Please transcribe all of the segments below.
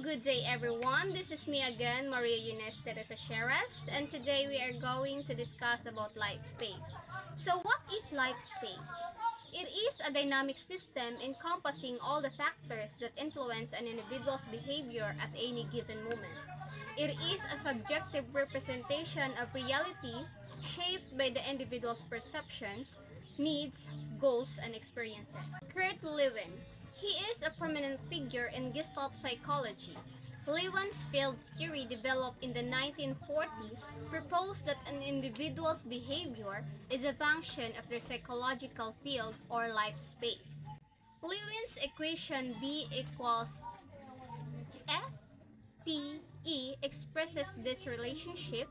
Good day, everyone. This is me again, Maria Eunice Teresa Sheras, and today we are going to discuss about life space. So, what is life space? It is a dynamic system encompassing all the factors that influence an individual's behavior at any given moment. It is a subjective representation of reality shaped by the individual's perceptions, needs, goals, and experiences. Kurt Lewin. He is a prominent figure in Gestalt psychology. Lewin's field theory, developed in the 1940s, proposed that an individual's behavior is a function of their psychological field or life space. Lewin's equation B equals F P E expresses this relationship,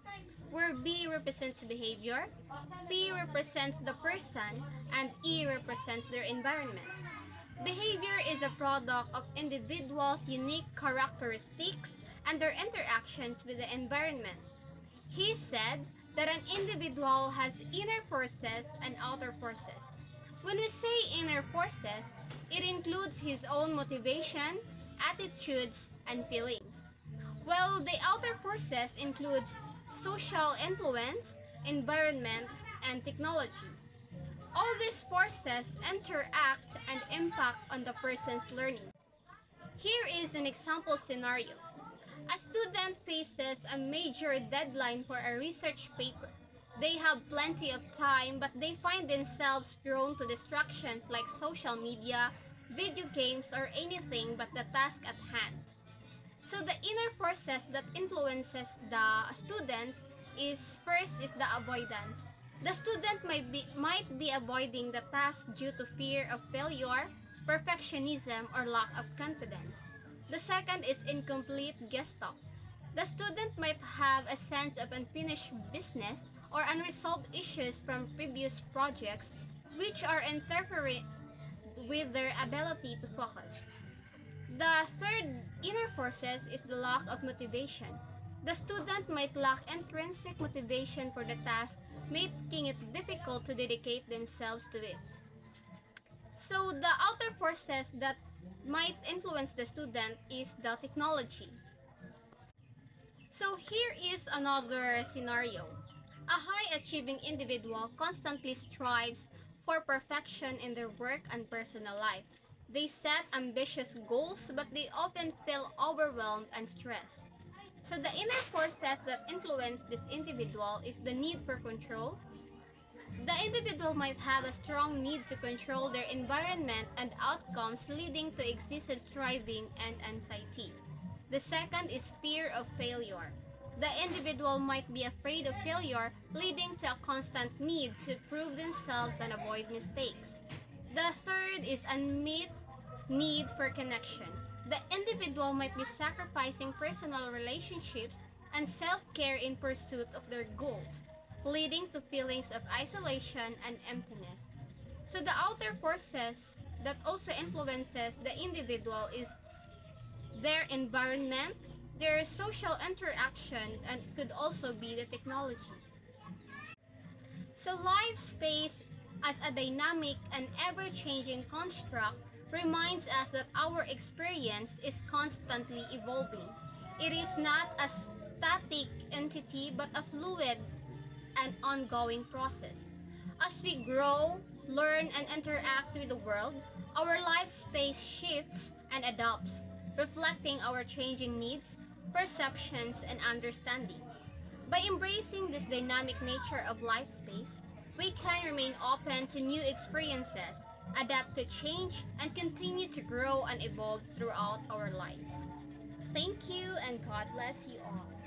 where B represents behavior, P represents the person, and E represents their environment. Behavior is a product of individuals' unique characteristics and their interactions with the environment. He said that an individual has inner forces and outer forces. When we say inner forces, it includes his own motivation, attitudes, and feelings. While the outer forces includes social influence, environment, and technology. All these forces interact and impact on the person's learning. Here is an example scenario. A student faces a major deadline for a research paper. They have plenty of time, but they find themselves drawn to distractions like social media, video games, or anything but the task at hand. So the inner forces that influences the students is first is the avoidance. The student might be avoiding the task due to fear of failure, perfectionism, or lack of confidence. The second is incomplete gestalt. The student might have a sense of unfinished business or unresolved issues from previous projects which are interfering with their ability to focus. The third inner forces is the lack of motivation. The student might lack intrinsic motivation for the task, making it difficult to dedicate themselves to it. So the outer forces that might influence the student is the technology. So here is another scenario. A high-achieving individual constantly strives for perfection in their work and personal life. They set ambitious goals, but they often feel overwhelmed and stressed. So the inner forces that influence this individual is the need for control. The individual might have a strong need to control their environment and outcomes, leading to excessive striving and anxiety. The second is fear of failure. The individual might be afraid of failure, leading to a constant need to prove themselves and avoid mistakes. The third is unmet need for connection. The individual might be sacrificing personal relationships and self-care in pursuit of their goals, leading to feelings of isolation and emptiness. So the outer forces that also influences the individual is their environment, their social interaction, and could also be the technology. So life space as a dynamic and ever-changing construct reminds us that our experience is constantly evolving. It is not a static entity but a fluid and ongoing process. As we grow, learn, and interact with the world, our life space shifts and adapts, reflecting our changing needs, perceptions, and understanding. By embracing this dynamic nature of life space, we can remain open to new experiences, adapt to change, and continue to grow and evolve throughout our lives. Thank you, and God bless you all.